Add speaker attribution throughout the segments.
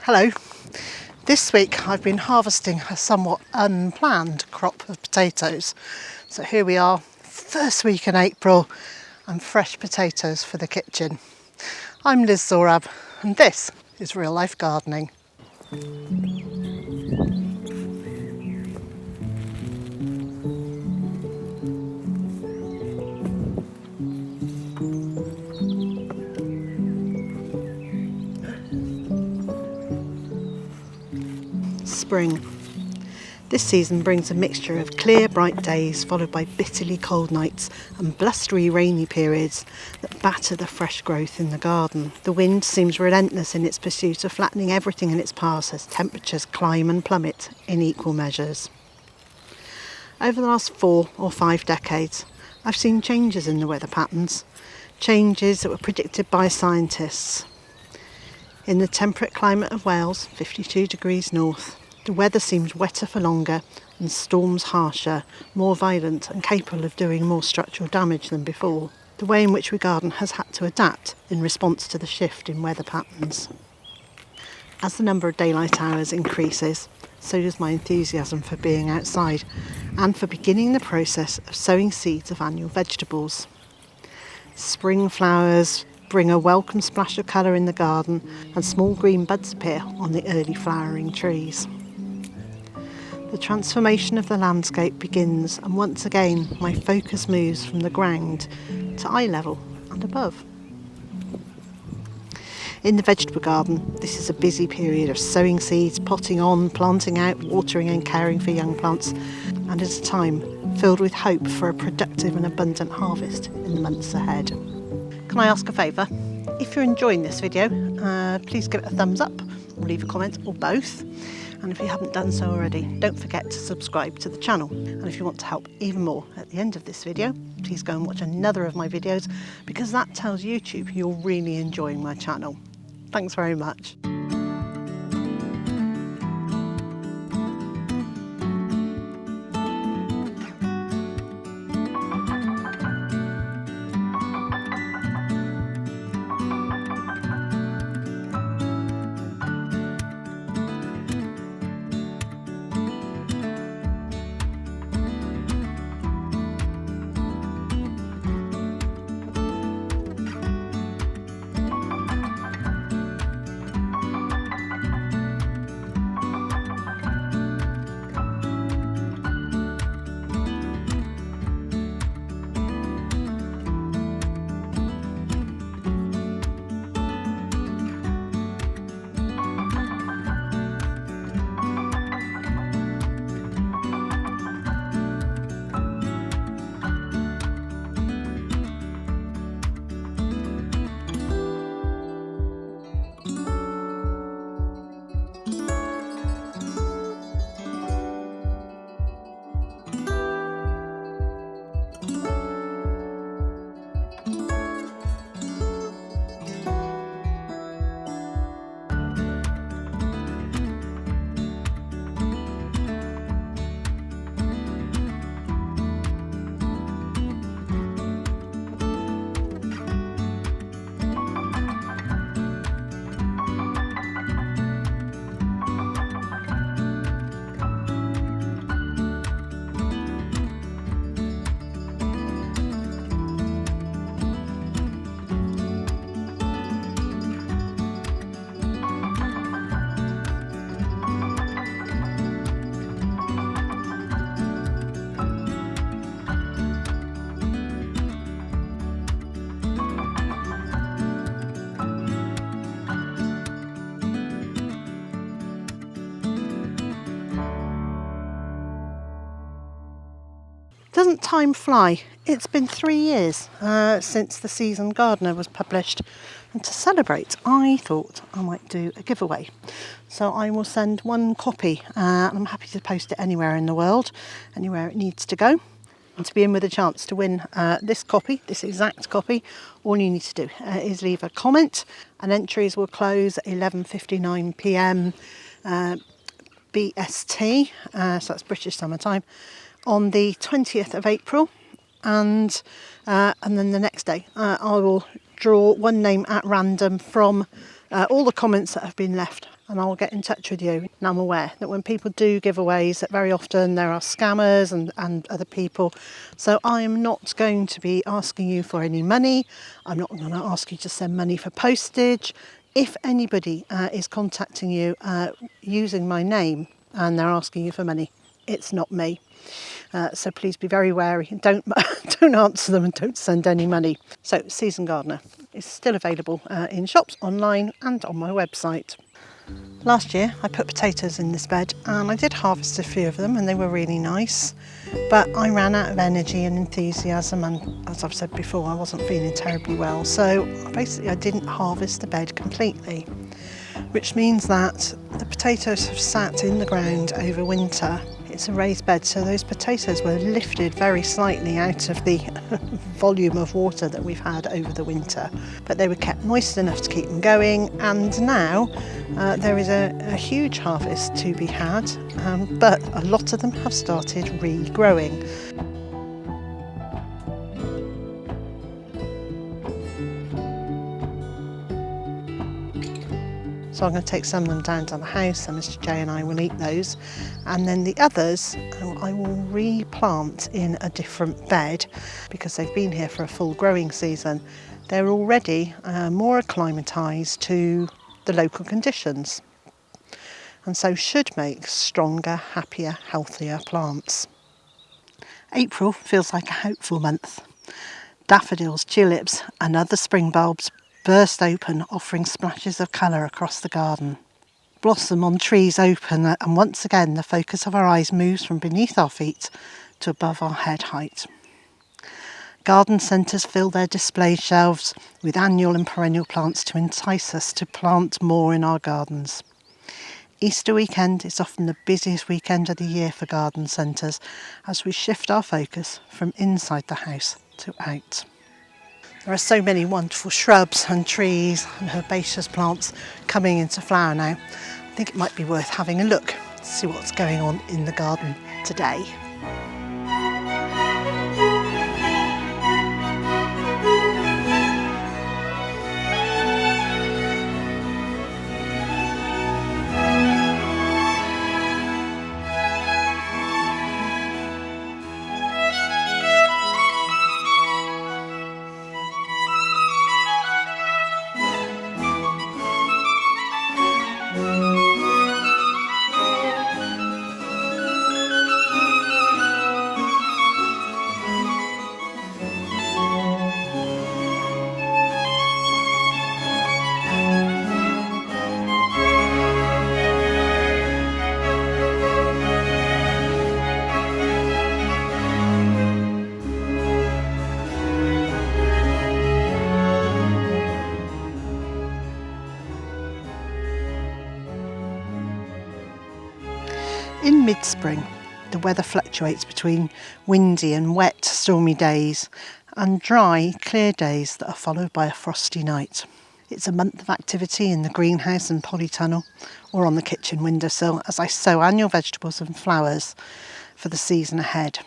Speaker 1: Hello. This week I've been harvesting a somewhat unplanned crop of potatoes. So here we are, first week in April, and fresh potatoes for the kitchen. I'm Liz Zorab and this is Real Life Gardening. Spring. This season brings a mixture of clear, bright days followed by bitterly cold nights and blustery, rainy periods that batter the fresh growth in the garden. The wind seems relentless in its pursuit of flattening everything in its path as temperatures climb and plummet in equal measures. Over the last 4 or 5 decades, I've seen changes in the weather patterns, changes that were predicted by scientists. In the temperate climate of Wales, 52 degrees north, the weather seems wetter for longer and storms harsher, more violent and capable of doing more structural damage than before. The way in which we garden has had to adapt in response to the shift in weather patterns. As the number of daylight hours increases, so does my enthusiasm for being outside and for beginning the process of sowing seeds of annual vegetables. Spring flowers bring a welcome splash of colour in the garden and small green buds appear on the early flowering trees. The transformation of the landscape begins, and once again my focus moves from the ground to eye level and above. In the vegetable garden, this is a busy period of sowing seeds, potting on, planting out, watering and caring for young plants, and it's a time filled with hope for a productive and abundant harvest in the months ahead. Can I ask a favour? If you're enjoying this video, please give it a thumbs up or leave a comment or both. And if you haven't done so already, don't forget to subscribe to the channel. And if you want to help even more at the end of this video, please go and watch another of my videos because that tells YouTube you're really enjoying my channel. Thanks very much. Doesn't time fly? It's been 3 years since The Seasoned Gardener was published, and to celebrate I thought I might do a giveaway. So I will send one copy and I'm happy to post it anywhere in the world, anywhere it needs to go. And to be in with a chance to win this copy, this exact copy, all you need to do is leave a comment, and entries will close at 11:59 p.m. BST, so that's British Summer Time, on the 20th of April, and then the next day I will draw one name at random from all the comments that have been left and I'll get in touch with you. Now I'm aware that when people do giveaways, that very often there are scammers and other people. So I am not going to be asking you for any money. I'm not going to ask you to send money for postage. If anybody is contacting you using my name and they're asking you for money, it's not me. So please be very wary and don't answer them and don't send any money. So Season Gardener is still available in shops, online and on my website. Last year I put potatoes in this bed and I did harvest a few of them and they were really nice, but I ran out of energy and enthusiasm, and as I've said before, I wasn't feeling terribly well, so basically I didn't harvest the bed completely, which means that the potatoes have sat in the ground over winter. It's a raised bed, so those potatoes were lifted very slightly out of the volume of water that we've had over the winter, but they were kept moist enough to keep them going, and now there is a huge harvest to be had, but a lot of them have started regrowing. So I'm going to take some of them down to the house and Mr. J and I will eat those, and then the others I will replant in a different bed because they've been here for a full growing season. They're already more acclimatised to the local conditions, and so should make stronger, happier, healthier plants. April feels like a hopeful month. Daffodils, tulips and other spring bulbs burst open, offering splashes of colour across the garden. Blossom on trees open, and once again the focus of our eyes moves from beneath our feet to above our head height. Garden centres fill their display shelves with annual and perennial plants to entice us to plant more in our gardens. Easter weekend is often the busiest weekend of the year for garden centres as we shift our focus from inside the house to out. There are so many wonderful shrubs and trees and herbaceous plants coming into flower now. I think it might be worth having a look to see what's going on in the garden today. In mid-spring, the weather fluctuates between windy and wet, stormy days and dry, clear days that are followed by a frosty night. It's a month of activity in the greenhouse and polytunnel or on the kitchen windowsill as I sow annual vegetables and flowers for the season ahead.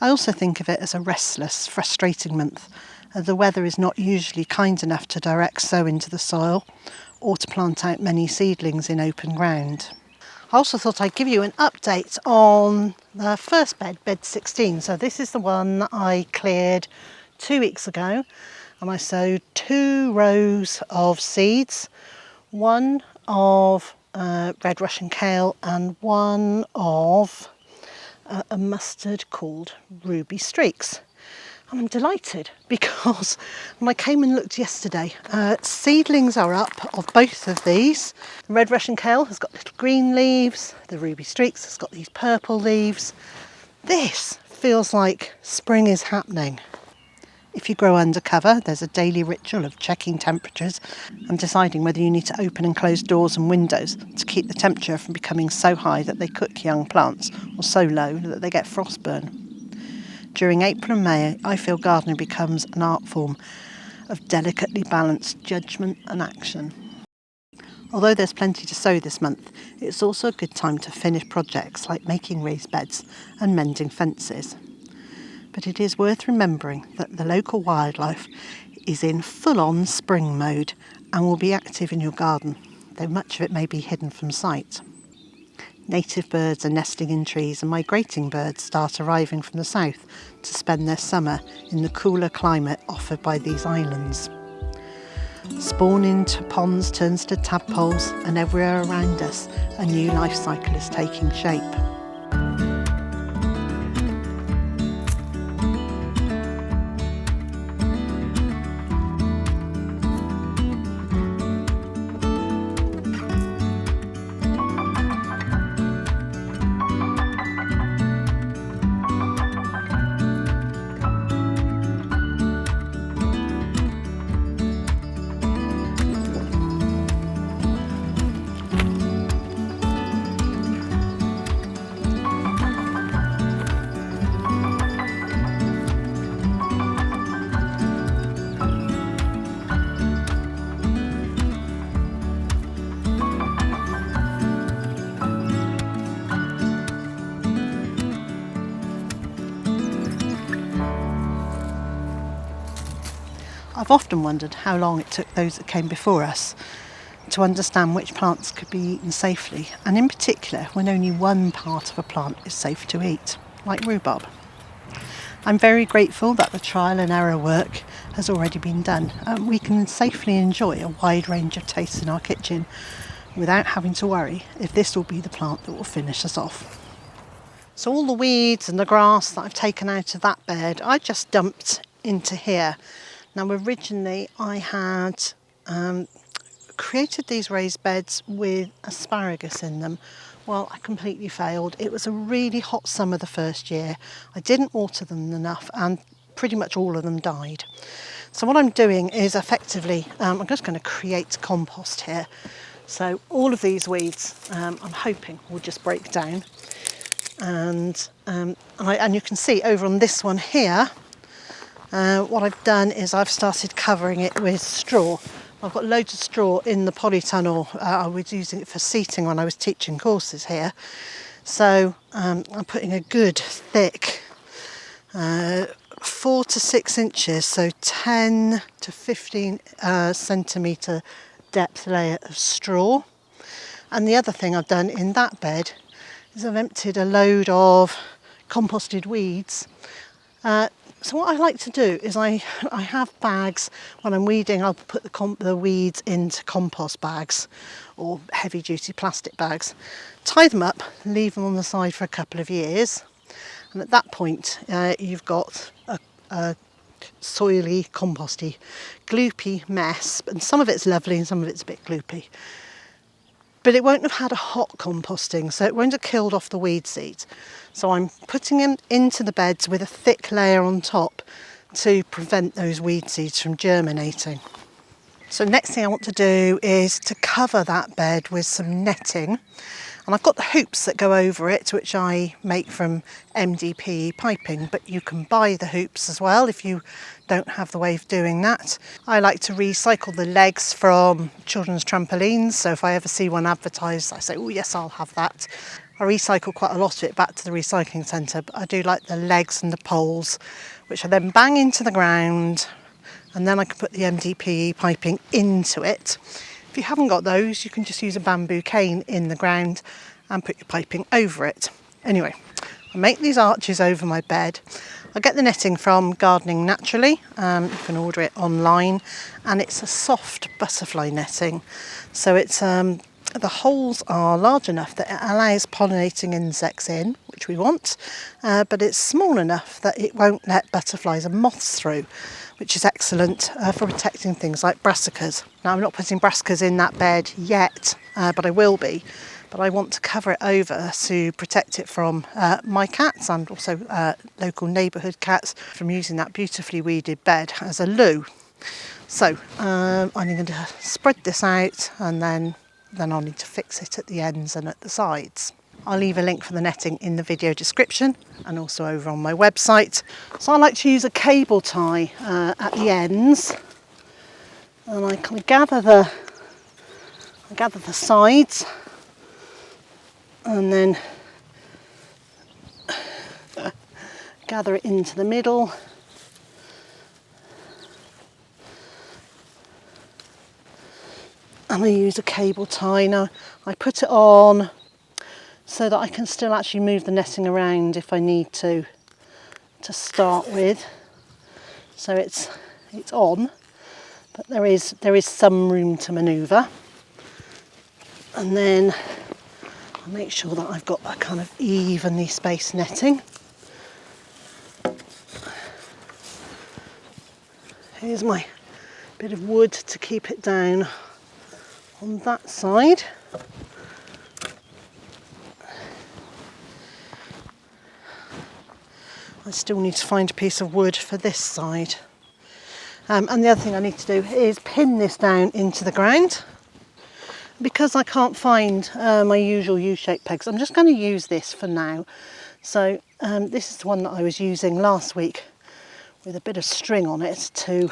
Speaker 1: I also think of it as a restless, frustrating month, as the weather is not usually kind enough to direct sow into the soil or to plant out many seedlings in open ground. I also thought I'd give you an update on the first bed, bed 16. So this is the one that I cleared 2 weeks ago, and I sowed 2 rows of seeds, one of red Russian kale and one of a mustard called Ruby Streaks. And I'm delighted because when I came and looked yesterday, seedlings are up of both of these. The red Russian kale has got little green leaves, the Ruby Streaks has got these purple leaves. This feels like spring is happening. If you grow under cover, there's a daily ritual of checking temperatures and deciding whether you need to open and close doors and windows to keep the temperature from becoming so high that they cook young plants, or so low that they get frostburn. During April and May, I feel gardening becomes an art form of delicately balanced judgment and action. Although there's plenty to sow this month, it's also a good time to finish projects like making raised beds and mending fences. But it is worth remembering that the local wildlife is in full-on spring mode and will be active in your garden though much of it may be hidden from sight. Native birds are nesting in trees, and migrating birds start arriving from the south to spend their summer in the cooler climate offered by these islands. Spawn into ponds turns to tadpoles, and everywhere around us a new life cycle is taking shape. I've often wondered how long it took those that came before us to understand which plants could be eaten safely, and in particular when only one part of a plant is safe to eat, like rhubarb. I'm very grateful that the trial and error work has already been done, and we can safely enjoy a wide range of tastes in our kitchen without having to worry if this will be the plant that will finish us off. So all the weeds and the grass that I've taken out of that bed, I just dumped into here. Now originally I had created these raised beds with asparagus in them. Well, I completely failed. It was a really hot summer the first year. I didn't water them enough and pretty much all of them died. So what I'm doing is effectively, I'm just going to create compost here. So all of these weeds I'm hoping will just break down. And you can see over on this one here, what I've done is I've started covering it with straw. I've got loads of straw in the polytunnel. I was using it for seating when I was teaching courses here. So I'm putting a good thick 4 to 6 inches, so 10 to 15 centimetre depth layer of straw. And the other thing I've done in that bed is I've emptied a load of composted weeds. So what I like to do is I have bags. When I'm weeding, I'll put the weeds into compost bags or heavy duty plastic bags, tie them up, leave them on the side for a couple of years, and at that point you've got a soily, composty, gloopy mess, and some of it's lovely and some of it's a bit gloopy. But it won't have had a hot composting, so it won't have killed off the weed seeds. So I'm putting them into the beds with a thick layer on top to prevent those weed seeds from germinating. So next thing I want to do is to cover that bed with some netting. And I've got the hoops that go over it, which I make from MDPE piping, but you can buy the hoops as well if you don't have the way of doing that. I like to recycle the legs from children's trampolines, so if I ever see one advertised, I say, oh yes, I'll have that. I recycle quite a lot of it back to the recycling centre, but I do like the legs and the poles, which I then bang into the ground, and then I can put the MDPE piping into it. If you haven't got those, you can just use a bamboo cane in the ground and put your piping over it. Anyway, I make these arches over my bed. I get the netting from Gardening Naturally. You can order it online, and it's a soft butterfly netting. So it's the holes are large enough that it allows pollinating insects in, which we want, but it's small enough that it won't let butterflies and moths through, which is excellent for protecting things like brassicas. Now I'm not putting brassicas in that bed yet, but I will be. But I want to cover it over to protect it from my cats and also local neighbourhood cats from using that beautifully weeded bed as a loo. So I'm going to spread this out, and then I'll need to fix it at the ends and at the sides. I'll leave a link for the netting in the video description and also over on my website. So I like to use a cable tie at the ends, and I kind of gather the sides, and then gather it into the middle. and I use a cable tie. Now I put it on so that I can still actually move the netting around if I need to start with. So it's on, but there is some room to manoeuvre. And then I make sure that I've got that kind of evenly spaced netting. Here's my bit of wood to keep it down on that side. I still need to find a piece of wood for this side. And the other thing I need to do is pin this down into the ground. Because I can't find my usual U-shaped pegs, I'm just going to use this for now. So this is the one that I was using last week with a bit of string on it to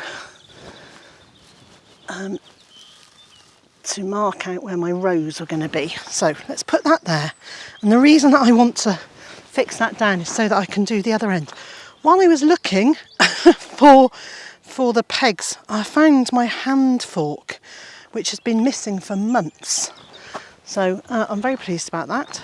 Speaker 1: mark out where my rows are going to be. So let's put that there. And the reason that I want to fix that down is so that I can do the other end. While I was looking for the pegs, I found my hand fork, which has been missing for months. So I'm very pleased about that.